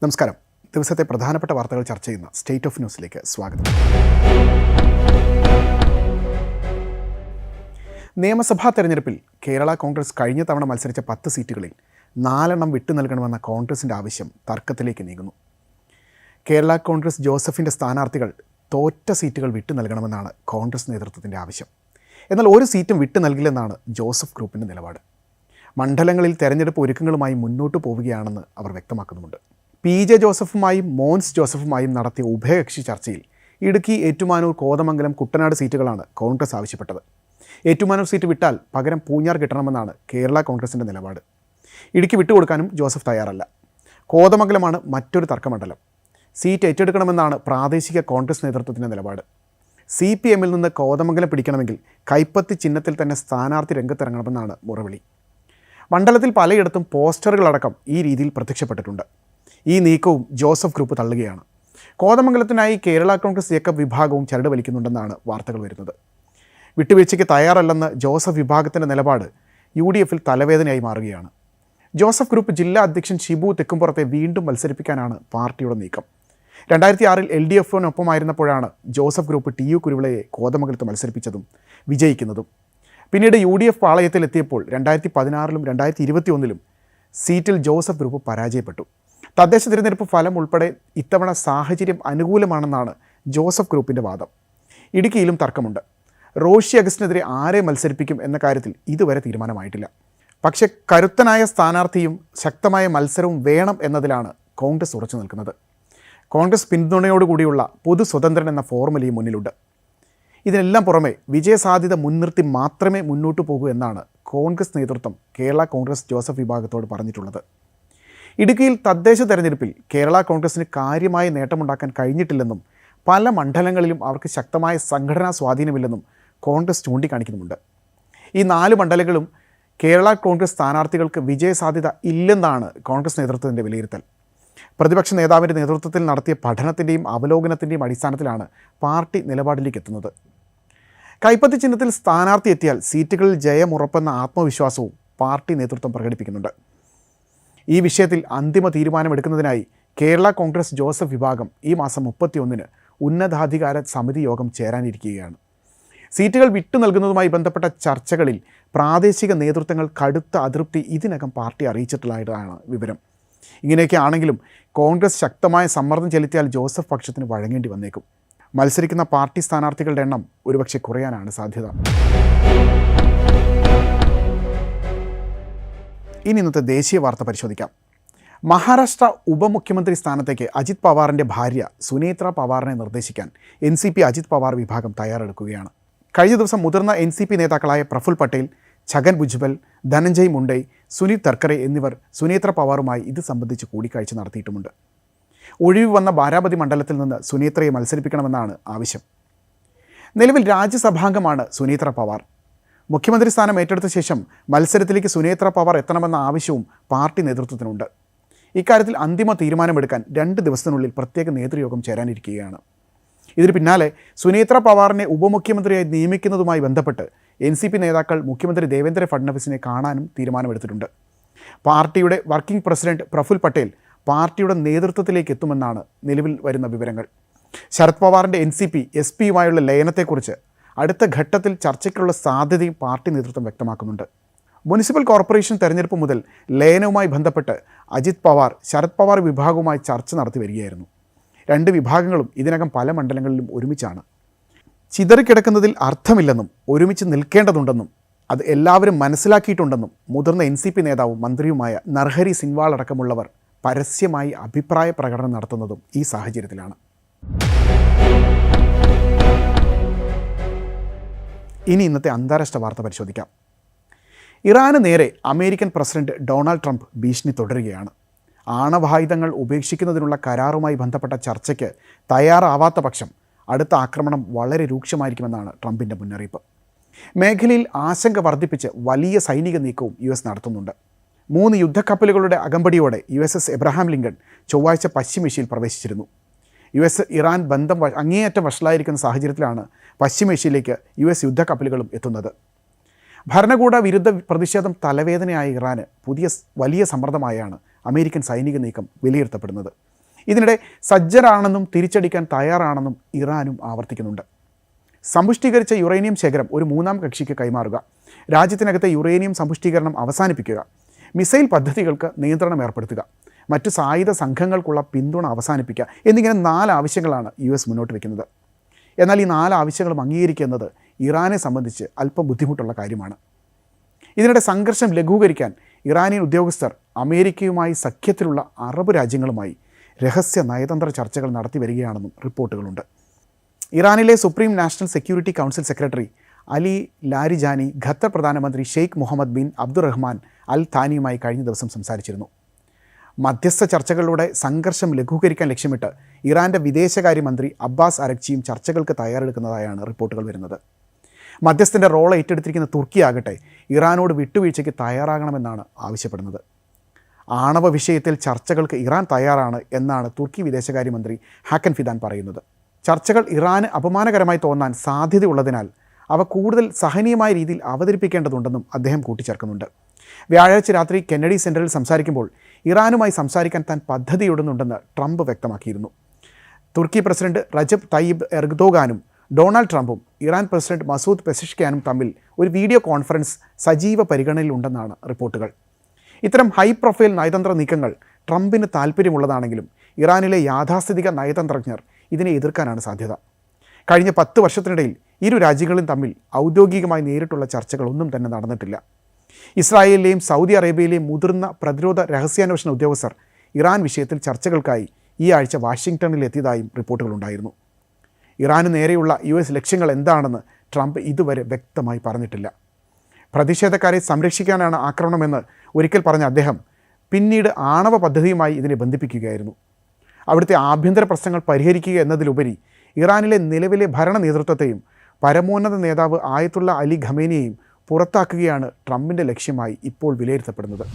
നമസ്കാരം. ദിവസത്തെ പ്രധാനപ്പെട്ട വാർത്തകൾ ചർച്ച ചെയ്യുന്ന സ്റ്റേറ്റ് ഓഫ് ന്യൂസിലേക്ക് സ്വാഗതം. നിയമസഭാ തെരഞ്ഞെടുപ്പിൽ കേരള കോൺഗ്രസ് കഴിഞ്ഞ തവണ മത്സരിച്ച 10 സീറ്റുകളിൽ 4 വിട്ടു നൽകണമെന്ന കോൺഗ്രസിൻ്റെ ആവശ്യം തർക്കത്തിലേക്ക് നീങ്ങുന്നു. കേരള കോൺഗ്രസ് ജോസഫിൻ്റെ സ്ഥാനാർത്ഥികൾ തോറ്റ സീറ്റുകൾ വിട്ടു നൽകണമെന്നാണ് കോൺഗ്രസ് നേതൃത്വത്തിൻ്റെ ആവശ്യം. എന്നാൽ ഒരു സീറ്റും വിട്ടു നൽകില്ലെന്നാണ് ജോസഫ് ഗ്രൂപ്പിൻ്റെ നിലപാട്. മണ്ഡലങ്ങളിൽ തെരഞ്ഞെടുപ്പ് ഒരുക്കങ്ങളുമായി മുന്നോട്ട് പോവുകയാണെന്ന് അവർ വ്യക്തമാക്കുന്നുമുണ്ട്. PJ ജോസഫുമായും മോൻസ് ജോസഫുമായും നടത്തിയ ഉഭയകക്ഷി ചർച്ചയിൽ ഇടുക്കി, ഏറ്റുമാനൂർ, കോതമംഗലം, കുട്ടനാട് സീറ്റുകളാണ് കോൺഗ്രസ് ആവശ്യപ്പെട്ടത്. ഏറ്റുമാനൂർ സീറ്റ് വിട്ടാൽ പകരം പൂഞ്ഞാർ കിട്ടണമെന്നാണ് കേരള കോൺഗ്രസിൻ്റെ നിലപാട്. ഇടുക്കി വിട്ടുകൊടുക്കാനും ജോസഫ് തയ്യാറല്ല. കോതമംഗലമാണ് മറ്റൊരു തർക്കമണ്ഡലം. സീറ്റ് ഏറ്റെടുക്കണമെന്നാണ് പ്രാദേശിക കോൺഗ്രസ് നേതൃത്വത്തിൻ്റെ നിലപാട്. CPMൽ നിന്ന് കോതമംഗലം പിടിക്കണമെങ്കിൽ കൈപ്പത്തി ചിഹ്നത്തിൽ തന്നെ സ്ഥാനാർത്ഥി രംഗത്തിറങ്ങണമെന്നാണ് മുറവിളി. മണ്ഡലത്തിൽ പലയിടത്തും പോസ്റ്ററുകളടക്കം ഈ രീതിയിൽ പ്രത്യക്ഷപ്പെട്ടിട്ടുണ്ട്. ഈ നീക്കവും ജോസഫ് ഗ്രൂപ്പ് തള്ളുകയാണ്. കോതമംഗലത്തിനായി കേരള കോൺഗ്രസ് ജേക്കബ് വിഭാഗവും ചരട് വലിക്കുന്നുണ്ടെന്നാണ് വാർത്തകൾ വരുന്നത്. വിട്ടുവീഴ്ചയ്ക്ക് തയ്യാറല്ലെന്ന് ജോസഫ് വിഭാഗത്തിൻ്റെ നിലപാട് UDFൽ തലവേദനയായി മാറുകയാണ്. ജോസഫ് ഗ്രൂപ്പ് ജില്ലാ അധ്യക്ഷൻ ഷിബു തെക്കുംപുറത്തെ വീണ്ടും മത്സരിപ്പിക്കാനാണ് പാർട്ടിയുടെ നീക്കം. 2006-ൽ LDFനൊപ്പമായിരുന്നപ്പോഴാണ് ജോസഫ് ഗ്രൂപ്പ് TU കുരുവിളയെ കോതമംഗലത്ത് മത്സരിപ്പിച്ചതും വിജയിക്കുന്നതും. പിന്നീട് UDF പാളയത്തിലെത്തിയപ്പോൾ 2016-ലും 2021-ലും സീറ്റിൽ ജോസഫ് ഗ്രൂപ്പ് പരാജയപ്പെട്ടു. തദ്ദേശ തിരഞ്ഞെടുപ്പ് ഫലം ഉൾപ്പെടെ ഇത്തവണ സാഹചര്യം അനുകൂലമാണെന്നാണ് ജോസഫ് ഗ്രൂപ്പിൻ്റെ വാദം. ഇടുക്കിയിലും തർക്കമുണ്ട്. റോഷി അഗസ്റ്റിനെതിരെ ആരെ മത്സരിപ്പിക്കും എന്ന കാര്യത്തിൽ ഇതുവരെ തീരുമാനമായിട്ടില്ല. പക്ഷേ കരുത്തനായ സ്ഥാനാർത്ഥിയും ശക്തമായ മത്സരവും വേണം എന്നതിലാണ് കോൺഗ്രസ് ഉറച്ചു നിൽക്കുന്നത്. കോൺഗ്രസ് പിന്തുണയോടുകൂടിയുള്ള പൊതു സ്വതന്ത്രൻ എന്ന ഫോർമുലയും മുന്നിലുണ്ട്. ഇതിനെല്ലാം പുറമെ വിജയസാധ്യത മുൻനിർത്തി മാത്രമേ മുന്നോട്ട് പോകൂ എന്നാണ് കോൺഗ്രസ് നേതൃത്വം കേരള കോൺഗ്രസ് ജോസഫ് വിഭാഗത്തോട് പറഞ്ഞിട്ടുള്ളത്. ഇടുക്കിയിൽ തദ്ദേശ തെരഞ്ഞെടുപ്പിൽ കേരള കോൺഗ്രസിന് കാര്യമായ നേട്ടമുണ്ടാക്കാൻ കഴിഞ്ഞിട്ടില്ലെന്നും പല മണ്ഡലങ്ങളിലും അവർക്ക് ശക്തമായ സംഘടനാ സ്വാധീനമില്ലെന്നും കോൺഗ്രസ് ചൂണ്ടിക്കാണിക്കുന്നുമുണ്ട്. ഈ 4 മണ്ഡലങ്ങളും കേരള കോൺഗ്രസ് സ്ഥാനാർത്ഥികൾക്ക് വിജയസാധ്യത ഇല്ലെന്നാണ് കോൺഗ്രസ് നേതൃത്വത്തിൻ്റെ വിലയിരുത്തൽ. പ്രതിപക്ഷ നേതാവിൻ്റെ നേതൃത്വത്തിൽ നടത്തിയ പഠനത്തിൻ്റെയും അവലോകനത്തിൻ്റെയും അടിസ്ഥാനത്തിലാണ് പാർട്ടി നിലപാടിലേക്ക് എത്തുന്നത്. കൈപ്പത്തി ചിഹ്നത്തിൽ സ്ഥാനാർത്ഥി എത്തിയാൽ സീറ്റുകളിൽ ജയമുറപ്പെന്ന ആത്മവിശ്വാസവും പാർട്ടി നേതൃത്വം പ്രകടിപ്പിക്കുന്നുണ്ട്. ഈ വിഷയത്തിൽ അന്തിമ തീരുമാനമെടുക്കുന്നതിനായി കേരള കോൺഗ്രസ് ജോസഫ് വിഭാഗം ഈ മാസം 31-ന് ഉന്നതാധികാര സമിതി യോഗം ചേരാനിരിക്കുകയാണ്. സീറ്റുകൾ വിട്ടു നൽകുന്നതുമായി ബന്ധപ്പെട്ട ചർച്ചകളിൽ പ്രാദേശിക നേതൃത്വങ്ങൾ കടുത്ത അതൃപ്തി ഇതിനകം പാർട്ടി അറിയിച്ചിട്ടുള്ളതായിട്ടാണ് വിവരം. ഇങ്ങനെയൊക്കെ ആണെങ്കിലും കോൺഗ്രസ് ശക്തമായ സമ്മർദ്ദം ചെലുത്തിയാൽ ജോസഫ് പക്ഷത്തിന് വഴങ്ങേണ്ടി വന്നേക്കും. മത്സരിക്കുന്ന പാർട്ടി സ്ഥാനാർത്ഥികളുടെ എണ്ണം ഒരുപക്ഷെ കുറയാനാണ് സാധ്യത. ഇനി ഇന്നത്തെ ദേശീയ വാർത്ത പരിശോധിക്കാം. മഹാരാഷ്ട്ര ഉപമുഖ്യമന്ത്രി സ്ഥാനത്തേക്ക് അജിത് പവാറിൻ്റെ ഭാര്യ സുനേത്ര പവാറിനെ നിർദ്ദേശിക്കാൻ NCP അജിത് പവാർ വിഭാഗം തയ്യാറെടുക്കുകയാണ്. കഴിഞ്ഞ ദിവസം മുതിർന്ന NCP നേതാക്കളായ പ്രഫുൽ പട്ടേൽ, ഛഗൻ ഭുജ്ബൽ, ധനഞ്ജയ് മുണ്ടേ, സുനിൽ തർക്കറെ എന്നിവർ സുനേത്ര പവാറുമായി ഇത് സംബന്ധിച്ച് കൂടിക്കാഴ്ച നടത്തിയിട്ടുമുണ്ട്. ഒഴിവ് വന്ന ബാരാമതി മണ്ഡലത്തിൽ നിന്ന് സുനേത്രയെ മത്സരിപ്പിക്കണമെന്നാണ് ആവശ്യം. നിലവിൽ രാജ്യസഭാംഗമാണ് സുനേത്ര പവാർ. മുഖ്യമന്ത്രി സ്ഥാനം ഏറ്റെടുത്ത ശേഷം മത്സരത്തിലേക്ക് സുനേത്ര പവാർ എത്തണമെന്ന ആവശ്യവും പാർട്ടി നേതൃത്വത്തിനുണ്ട്. ഇക്കാര്യത്തിൽ അന്തിമ തീരുമാനമെടുക്കാൻ 2 ദിവസത്തിനുള്ളിൽ പ്രത്യേക നേതൃയോഗം ചേരാനിരിക്കുകയാണ്. ഇതിന് പിന്നാലെ സുനേത്ര പവാറിനെ ഉപമുഖ്യമന്ത്രിയായി നിയമിക്കുന്നതുമായി ബന്ധപ്പെട്ട് NCP നേതാക്കൾ മുഖ്യമന്ത്രി ദേവേന്ദ്ര ഫഡ്നവിസിനെ കാണാനും തീരുമാനമെടുത്തിട്ടുണ്ട്. പാർട്ടിയുടെ വർക്കിംഗ് പ്രസിഡന്റ് പ്രഫുൽ പട്ടേൽ പാർട്ടിയുടെ നേതൃത്വത്തിലേക്ക് എത്തുമെന്നാണ് നിലവിൽ വരുന്ന വിവരങ്ങൾ. ശരത് പവാറിൻ്റെ NCP SP-യുമായുള്ള ലയനത്തെക്കുറിച്ച് അടുത്ത ഘട്ടത്തിൽ ചർച്ചയ്ക്കുള്ള സാധ്യതയും പാർട്ടി നേതൃത്വം വ്യക്തമാക്കുന്നുണ്ട്. മുനിസിപ്പൽ കോർപ്പറേഷൻ തെരഞ്ഞെടുപ്പ് മുതൽ ലയനവുമായി ബന്ധപ്പെട്ട് അജിത് പവാർ ശരത് പവാർ വിഭാഗവുമായി ചർച്ച നടത്തി വരികയായിരുന്നു. 2 വിഭാഗങ്ങളും ഇതിനകം പല മണ്ഡലങ്ങളിലും ഒരുമിച്ചാണ്. ചിതറിക്കിടക്കുന്നതിൽ അർത്ഥമില്ലെന്നും ഒരുമിച്ച് നിൽക്കേണ്ടതുണ്ടെന്നും അത് എല്ലാവരും മനസ്സിലാക്കിയിട്ടുണ്ടെന്നും മുതിർന്ന NCP നേതാവും മന്ത്രിയുമായ നർഹരി സിൻവാൾ അടക്കമുള്ളവർ പരസ്യമായി അഭിപ്രായ പ്രകടനം നടത്തുന്നതും ഈ സാഹചര്യത്തിലാണ്. ഇനി ഇന്നത്തെ അന്താരാഷ്ട്ര വാർത്ത പരിശോധിക്കാം. ഇറാന് നേരെ അമേരിക്കൻ പ്രസിഡന്റ് ഡൊണാൾഡ് ട്രംപ് ഭീഷണി തുടരുകയാണ്. ആണവായുധങ്ങൾ ഉപേക്ഷിക്കുന്നതിനുള്ള കരാറുമായി ബന്ധപ്പെട്ട ചർച്ചയ്ക്ക് തയ്യാറാവാത്ത പക്ഷം അടുത്ത ആക്രമണം വളരെ രൂക്ഷമായിരിക്കുമെന്നാണ് ട്രംപിൻ്റെ മുന്നറിയിപ്പ്. മേഖലയിൽ ആശങ്ക വർദ്ധിപ്പിച്ച് വലിയ സൈനിക നീക്കവും US നടത്തുന്നുണ്ട്. 3 യുദ്ധക്കപ്പലുകളുടെ അകമ്പടിയോടെ USS എബ്രഹാം ലിങ്കൺ ചൊവ്വാഴ്ച പശ്ചിമേഷ്യയിൽ പ്രവേശിച്ചിരുന്നു. US ഇറാൻ ബന്ധം അങ്ങേയറ്റം വഷളായിരിക്കുന്ന സാഹചര്യത്തിലാണ് പശ്ചിമേഷ്യയിലേക്ക് US യുദ്ധക്കപ്പലുകളും എത്തുന്നത്. ഭരണകൂട വിരുദ്ധ പ്രതിഷേധം തലവേദനയായ ഇറാന് വലിയ സമ്മർദ്ദമായാണ് അമേരിക്കൻ സൈനിക നീക്കം വിലയിരുത്തപ്പെടുന്നത്. ഇതിനിടെ സജ്ജരാണെന്നും തിരിച്ചടിക്കാൻ തയ്യാറാണെന്നും ഇറാനും ആവർത്തിക്കുന്നുണ്ട്. സമ്പുഷ്ടീകരിച്ച യുറേനിയം ശേഖരം ഒരു മൂന്നാം കക്ഷിക്ക് കൈമാറുക, രാജ്യത്തിനകത്തെ യുറേനിയം സമ്പുഷ്ടീകരണം അവസാനിപ്പിക്കുക, മിസൈൽ പദ്ധതികൾക്ക് നിയന്ത്രണം ഏർപ്പെടുത്തുക, മറ്റു സായുധ സംഘങ്ങൾക്കുള്ള പിന്തുണ അവസാനിപ്പിക്കുക എന്നിങ്ങനെ 4 ആവശ്യങ്ങളാണ് US മുന്നോട്ട് വയ്ക്കുന്നത്. എന്നാൽ ഈ 4 ആവശ്യങ്ങളും അംഗീകരിക്കുന്നത് ഇറാനെ സംബന്ധിച്ച് അല്പം ബുദ്ധിമുട്ടുള്ള കാര്യമാണ്. ഇതിനിടെ സംഘർഷം ലഘൂകരിക്കാൻ ഇറാനിയൻ ഉദ്യോഗസ്ഥർ അമേരിക്കയുമായി സഖ്യത്തിലുള്ള അറബ് രാജ്യങ്ങളുമായി രഹസ്യ നയതന്ത്ര ചർച്ചകൾ നടത്തി വരികയാണെന്നും റിപ്പോർട്ടുകളുണ്ട്. ഇറാനിലെ supreme national security council secretary Ali Larijani Qatar പ്രധാനമന്ത്രി ഷെയ്ഖ് മുഹമ്മദ് ബിൻ അബ്ദുറഹ്മാൻ അൽ താനിയുമായി കഴിഞ്ഞ ദിവസം സംസാരിച്ചിരുന്നു. മധ്യസ്ഥ ചർച്ചകളിലൂടെ സംഘർഷം ലഘൂകരിക്കാൻ ലക്ഷ്യമിട്ട് ഇറാൻ്റെ വിദേശകാര്യമന്ത്രി അബ്ബാസ് അരക്ചിയും ചർച്ചകൾക്ക് തയ്യാറെടുക്കുന്നതായാണ് റിപ്പോർട്ടുകൾ വരുന്നത്. മധ്യസ്ഥൻ്റെ റോൾ ഏറ്റെടുത്തിരിക്കുന്ന തുർക്കിയാകട്ടെ ഇറാനോട് വിട്ടുവീഴ്ചയ്ക്ക് തയ്യാറാകണമെന്നാണ് ആവശ്യപ്പെടുന്നത്. ആണവ വിഷയത്തിൽ ചർച്ചകൾക്ക് ഇറാൻ തയ്യാറാണ് എന്നാണ് തുർക്കി വിദേശകാര്യമന്ത്രി ഹാക്കൻ ഫിദാൻ പറയുന്നത്. ചർച്ചകൾ ഇറാന് അപമാനകരമായി തോന്നാൻ സാധ്യതയുള്ളതിനാൽ അവ കൂടുതൽ സഹനീയമായ രീതിയിൽ അവതരിപ്പിക്കേണ്ടതുണ്ടെന്നും അദ്ദേഹം കൂട്ടിച്ചേർക്കുന്നുണ്ട്. വ്യാഴാഴ്ച രാത്രി കെന്നഡി സെൻറ്ററിൽ സംസാരിക്കുമ്പോൾ ഇറാനുമായി സംസാരിക്കാൻ താൻ പദ്ധതിയിടുന്നുണ്ടെന്ന് ട്രംപ് വ്യക്തമാക്കിയിരുന്നു. തുർക്കി പ്രസിഡന്റ് റജബ് തയ്യിബ് എർദോഗാനും ഡൊണാൾഡ് ട്രംപും ഇറാൻ പ്രസിഡന്റ് മസൂദ് പെസിഷ്കിയാനും തമ്മിൽ ഒരു വീഡിയോ കോൺഫറൻസ് സജീവ പരിഗണനയിലുണ്ടെന്നാണ് റിപ്പോർട്ടുകൾ. ഇത്തരം ഹൈ പ്രൊഫൈൽ നയതന്ത്ര നീക്കങ്ങൾ ട്രംപിന് താൽപ്പര്യമുള്ളതാണെങ്കിലും ഇറാനിലെ യാഥാസ്ഥിതിക നയതന്ത്രജ്ഞർ ഇതിനെ എതിർക്കാനാണ് സാധ്യത. കഴിഞ്ഞ 10 വർഷത്തിനിടയിൽ ഇരു രാജ്യങ്ങളും തമ്മിൽ ഔദ്യോഗികമായി നേരിട്ടുള്ള ചർച്ചകളൊന്നും തന്നെ നടന്നിട്ടില്ല. ഇസ്രായേലിലെയും സൗദി അറേബ്യയിലെയും മുതിർന്ന പ്രതിരോധ രഹസ്യാന്വേഷണ ഉദ്യോഗസ്ഥർ ഇറാൻ വിഷയത്തിൽ ചർച്ചകൾക്കായി ഈ ആഴ്ച വാഷിംഗ്ടണിൽ എത്തിയതായും റിപ്പോർട്ടുകളുണ്ടായിരുന്നു. ഇറാന് നേരെയുള്ള US ലക്ഷ്യങ്ങൾ എന്താണെന്ന് ട്രംപ് ഇതുവരെ വ്യക്തമായി പറഞ്ഞിട്ടില്ല. പ്രതിഷേധക്കാരെ സംരക്ഷിക്കാനാണ് ആക്രമണമെന്ന് ഒരിക്കൽ പറഞ്ഞ അദ്ദേഹം പിന്നീട് ആണവ പദ്ധതിയുമായി ഇതിനെ ബന്ധിപ്പിക്കുകയായിരുന്നു. അവിടുത്തെ ആഭ്യന്തര പ്രശ്നങ്ങൾ പരിഹരിക്കുക എന്നതിലുപരി ഇറാനിലെ നിലവിലെ ഭരണ നേതൃത്വത്തെയും പരമോന്നത നേതാവ് ആയത്തുള്ള അലി ഖമേനിയെയും പുറത്താക്കുകയാണ് ട്രംപിൻ്റെ ലക്ഷ്യമായി ഇപ്പോൾ വിലയിരുത്തപ്പെടുന്നത്.